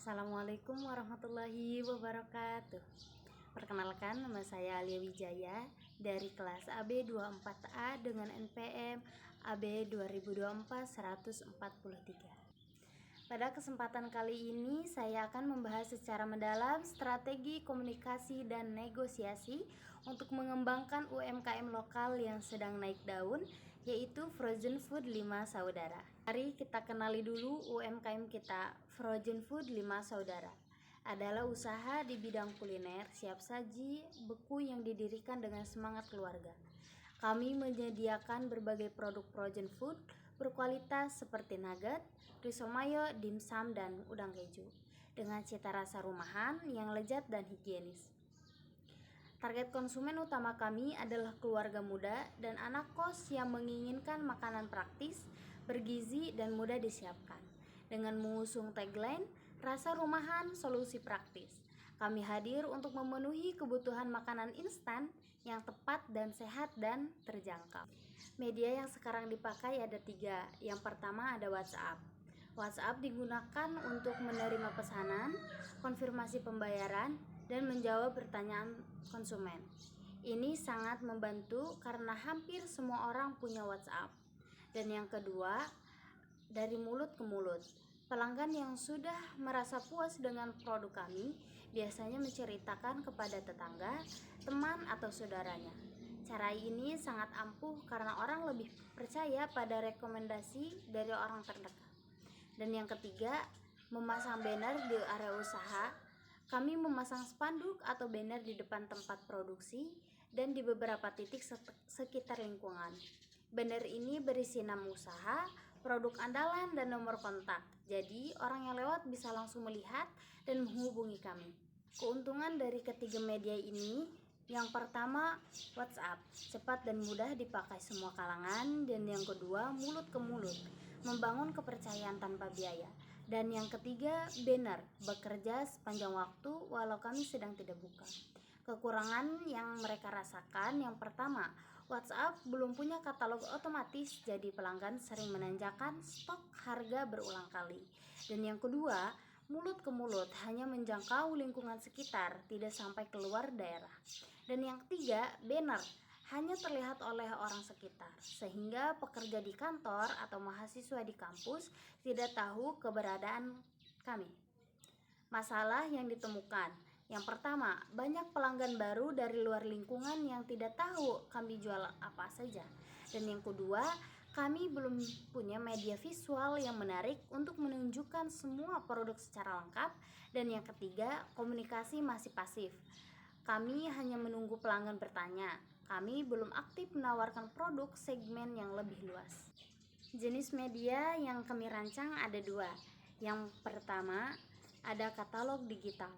Assalamualaikum warahmatullahi wabarakatuh. Perkenalkan, nama saya Alia Wijaya dari kelas AB 24A dengan NPM AB 2024-143. Pada kesempatan kali ini saya akan membahas secara mendalam strategi komunikasi dan negosiasi untuk mengembangkan UMKM lokal yang sedang naik daun, yaitu Frozen Food 5 Saudara. Mari kita kenali dulu UMKM kita. Frozen Food 5 Saudara adalah usaha di bidang kuliner siap saji beku yang didirikan dengan semangat keluarga. Kami menyediakan berbagai produk frozen food berkualitas seperti nugget, risol mayo, dimsum, dan udang keju dengan cita rasa rumahan yang lezat dan higienis. Target konsumen utama kami adalah keluarga muda dan anak kos yang menginginkan makanan praktis, bergizi, dan mudah disiapkan. Dengan mengusung tagline, rasa rumahan, solusi praktis. Kami hadir untuk memenuhi kebutuhan makanan instan yang tepat dan sehat dan terjangkau. Media yang sekarang dipakai ada 3. Yang pertama ada WhatsApp. WhatsApp digunakan untuk menerima pesanan, konfirmasi pembayaran, dan menjawab pertanyaan konsumen. Ini sangat membantu karena hampir semua orang punya WhatsApp. Dan yang kedua, dari mulut ke mulut. Pelanggan yang sudah merasa puas dengan produk kami biasanya menceritakan kepada tetangga, teman, atau saudaranya. Cara ini sangat ampuh karena orang lebih percaya pada rekomendasi dari orang terdekat. Dan yang ketiga, memasang banner di area usaha. Kami memasang spanduk atau banner di depan tempat produksi dan di beberapa titik sekitar lingkungan. Banner ini berisi nama usaha, produk andalan, dan nomor kontak. Jadi orang yang lewat bisa langsung melihat dan menghubungi kami. Keuntungan dari ketiga media ini, yang pertama WhatsApp, cepat dan mudah dipakai semua kalangan. Dan yang kedua, mulut ke mulut, membangun kepercayaan tanpa biaya. Dan yang ketiga, banner, bekerja sepanjang waktu walau kami sedang tidak buka. Kekurangan yang mereka rasakan, yang pertama, WhatsApp belum punya katalog otomatis, jadi pelanggan sering menanyakan stok harga berulang kali. Dan yang kedua, mulut ke mulut, hanya menjangkau lingkungan sekitar, tidak sampai keluar daerah. Dan yang ketiga, banner, hanya terlihat oleh orang sekitar, sehingga pekerja di kantor atau mahasiswa di kampus tidak tahu keberadaan kami. Masalah yang ditemukan, yang pertama, banyak pelanggan baru dari luar lingkungan yang tidak tahu kami jual apa saja. Dan yang kedua, kami belum punya media visual yang menarik untuk menunjukkan semua produk secara lengkap. Dan yang ketiga, komunikasi masih pasif. Kami hanya menunggu pelanggan bertanya. Kami belum aktif menawarkan produk segmen yang lebih luas. Jenis media yang kami rancang ada 2. Yang pertama, ada katalog digital.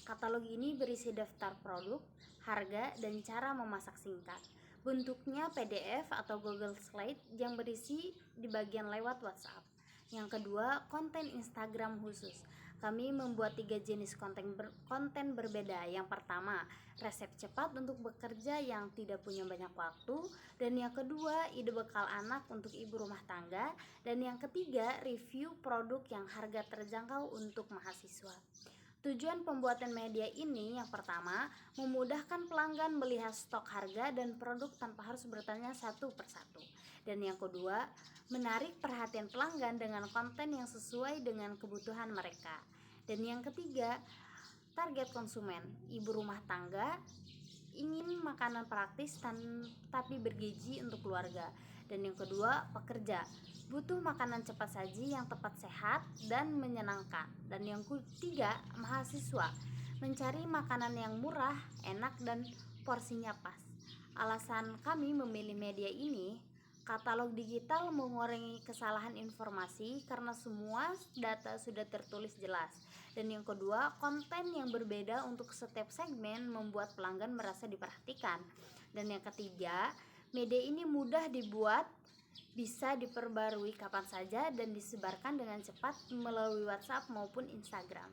Katalog ini berisi daftar produk, harga, dan cara memasak singkat. Bentuknya PDF atau Google Slide yang berisi di bagian lewat WhatsApp. Yang kedua, konten Instagram khusus. Kami membuat 3 jenis konten berbeda. Yang pertama, resep cepat untuk bekerja yang tidak punya banyak waktu. Dan yang kedua, ide bekal anak untuk ibu rumah tangga. Dan yang ketiga, review produk yang harga terjangkau untuk mahasiswa. Tujuan pembuatan media ini, yang pertama, memudahkan pelanggan melihat stok harga dan produk tanpa harus bertanya satu persatu. Dan yang kedua, menarik perhatian pelanggan dengan konten yang sesuai dengan kebutuhan mereka. Dan yang ketiga, target konsumen, ibu rumah tangga ingin makanan praktis tapi bergizi untuk keluarga. Dan yang kedua, pekerja butuh makanan cepat saji yang tepat, sehat, dan menyenangkan. Dan yang ketiga, mahasiswa mencari makanan yang murah, enak, dan porsinya pas. Alasan kami memilih media ini, katalog digital mengurangi kesalahan informasi karena semua data sudah tertulis jelas. Dan yang kedua, konten yang berbeda untuk setiap segmen membuat pelanggan merasa diperhatikan. Dan yang ketiga, media ini mudah dibuat, bisa diperbarui kapan saja dan disebarkan dengan cepat melalui WhatsApp maupun Instagram.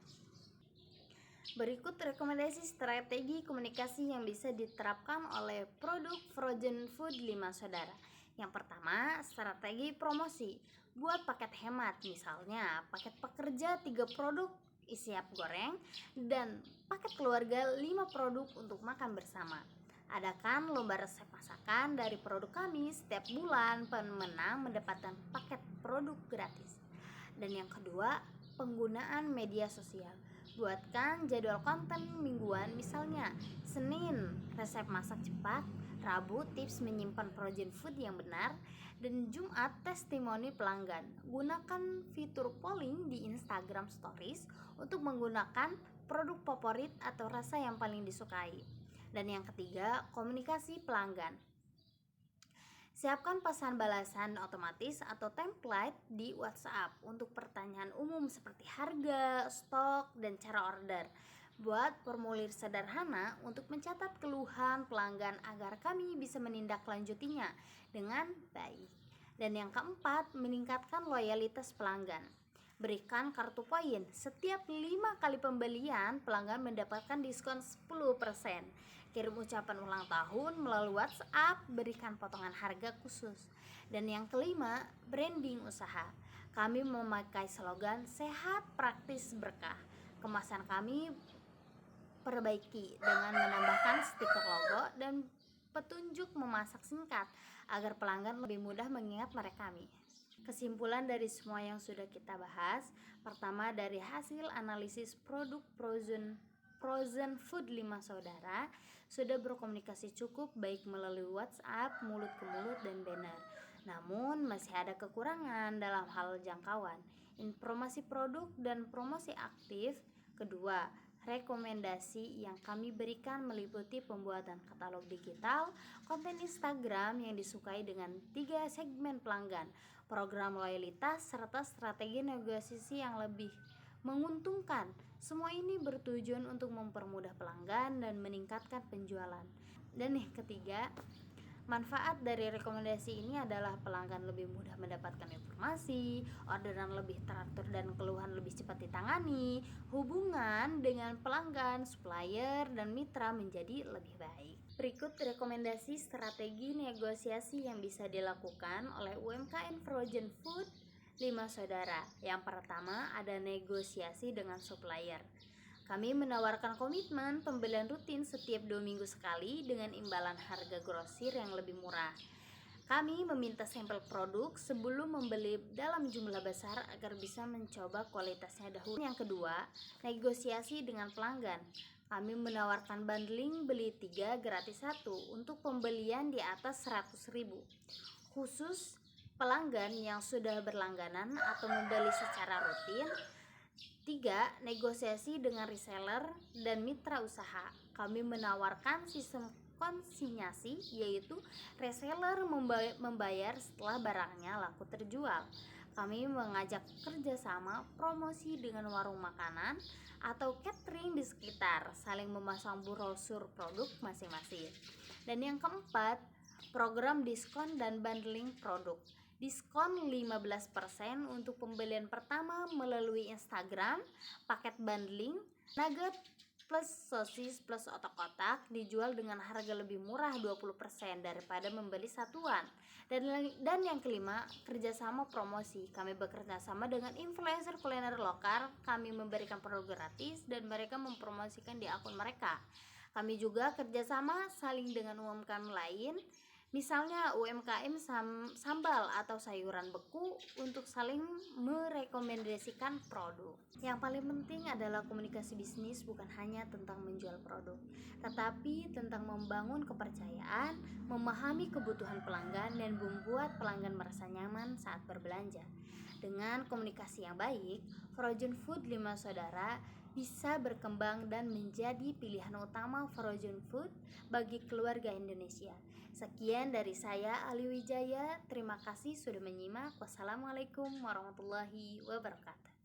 Berikut rekomendasi strategi komunikasi yang bisa diterapkan oleh produk Frozen Food 5 Saudara. Yang pertama, strategi promosi. Buat paket hemat, misalnya paket pekerja 3 produk siap goreng, dan paket keluarga 5 produk untuk makan bersama. Adakan lomba resep masakan dari produk kami. Setiap bulan pemenang mendapatkan paket produk gratis. Dan yang kedua, penggunaan media sosial. Buatkan jadwal konten mingguan, misalnya Senin resep masak cepat, Rabu tips menyimpan frozen food yang benar, dan Jumat testimoni pelanggan. Gunakan fitur polling di Instagram Stories untuk menggunakan produk favorit atau rasa yang paling disukai. Dan yang ketiga, komunikasi pelanggan. Siapkan pesan balasan otomatis atau template di WhatsApp untuk pertanyaan umum seperti harga, stok, dan cara order. Buat formulir sederhana untuk mencatat keluhan pelanggan agar kami bisa menindaklanjutinya dengan baik. Dan yang keempat, meningkatkan loyalitas pelanggan. Berikan kartu poin. Setiap 5 kali pembelian, pelanggan mendapatkan diskon 10%. Kirim ucapan ulang tahun melalui WhatsApp, berikan potongan harga khusus. Dan yang kelima, branding usaha. Kami memakai slogan sehat, praktis, berkah. Kemasan kami perbaiki dengan menambahkan stiker logo dan petunjuk memasak singkat agar pelanggan lebih mudah mengingat merek kami. Kesimpulan dari semua yang sudah kita bahas, pertama, dari hasil analisis produk frozen food 5 saudara sudah berkomunikasi cukup baik melalui WhatsApp, mulut ke mulut, dan banner. Namun masih ada kekurangan dalam hal jangkauan, informasi produk, dan promosi aktif. Kedua, rekomendasi yang kami berikan meliputi pembuatan katalog digital, konten Instagram yang disukai dengan 3 segmen pelanggan, program loyalitas, serta strategi negosiasi yang lebih menguntungkan. Semua ini bertujuan untuk mempermudah pelanggan dan meningkatkan penjualan. Dan yang ketiga, manfaat dari rekomendasi ini adalah pelanggan lebih mudah mendapatkan informasi, orderan lebih teratur, dan keluhan lebih cepat ditangani. Hubungan dengan pelanggan, supplier, dan mitra menjadi lebih baik. Berikut rekomendasi strategi negosiasi yang bisa dilakukan oleh UMKM Frozen Food 5 saudara. Yang pertama, ada negosiasi dengan supplier. Kami menawarkan komitmen pembelian rutin setiap 2 minggu sekali dengan imbalan harga grosir yang lebih murah. Kami meminta sampel produk sebelum membeli dalam jumlah besar agar bisa mencoba kualitasnya dahulu. Yang kedua, negosiasi dengan pelanggan. Kami menawarkan bundling beli 3 gratis 1 untuk pembelian di atas 100.000, khusus pelanggan yang sudah berlangganan atau membeli secara rutin. 3. Negosiasi dengan reseller dan mitra usaha. Kami menawarkan sistem konsinyasi, yaitu reseller membayar setelah barangnya laku terjual. Kami mengajak kerjasama promosi dengan warung makanan atau catering di sekitar, saling memasang brosur produk masing-masing. Dan yang keempat, program diskon dan bundling produk. Diskon 15% untuk pembelian pertama melalui Instagram. Paket bundling nugget plus sosis plus otak-otak dijual dengan harga lebih murah 20% daripada membeli satuan. Dan yang kelima, kerjasama promosi. Kami bekerja sama dengan influencer kuliner lokal. Kami memberikan produk gratis dan mereka mempromosikan di akun mereka. Kami juga kerjasama saling dengan UMKM lain, misalnya UMKM sambal atau sayuran beku, untuk saling merekomendasikan produk. Yang paling penting adalah komunikasi bisnis bukan hanya tentang menjual produk, tetapi tentang membangun kepercayaan, memahami kebutuhan pelanggan, dan membuat pelanggan merasa nyaman saat berbelanja. Dengan komunikasi yang baik, Frozen Food 5 saudara bisa berkembang dan menjadi pilihan utama frozen food bagi keluarga Indonesia. Sekian dari saya, Ali Wijaya. Terima kasih sudah menyimak. Wassalamualaikum warahmatullahi wabarakatuh.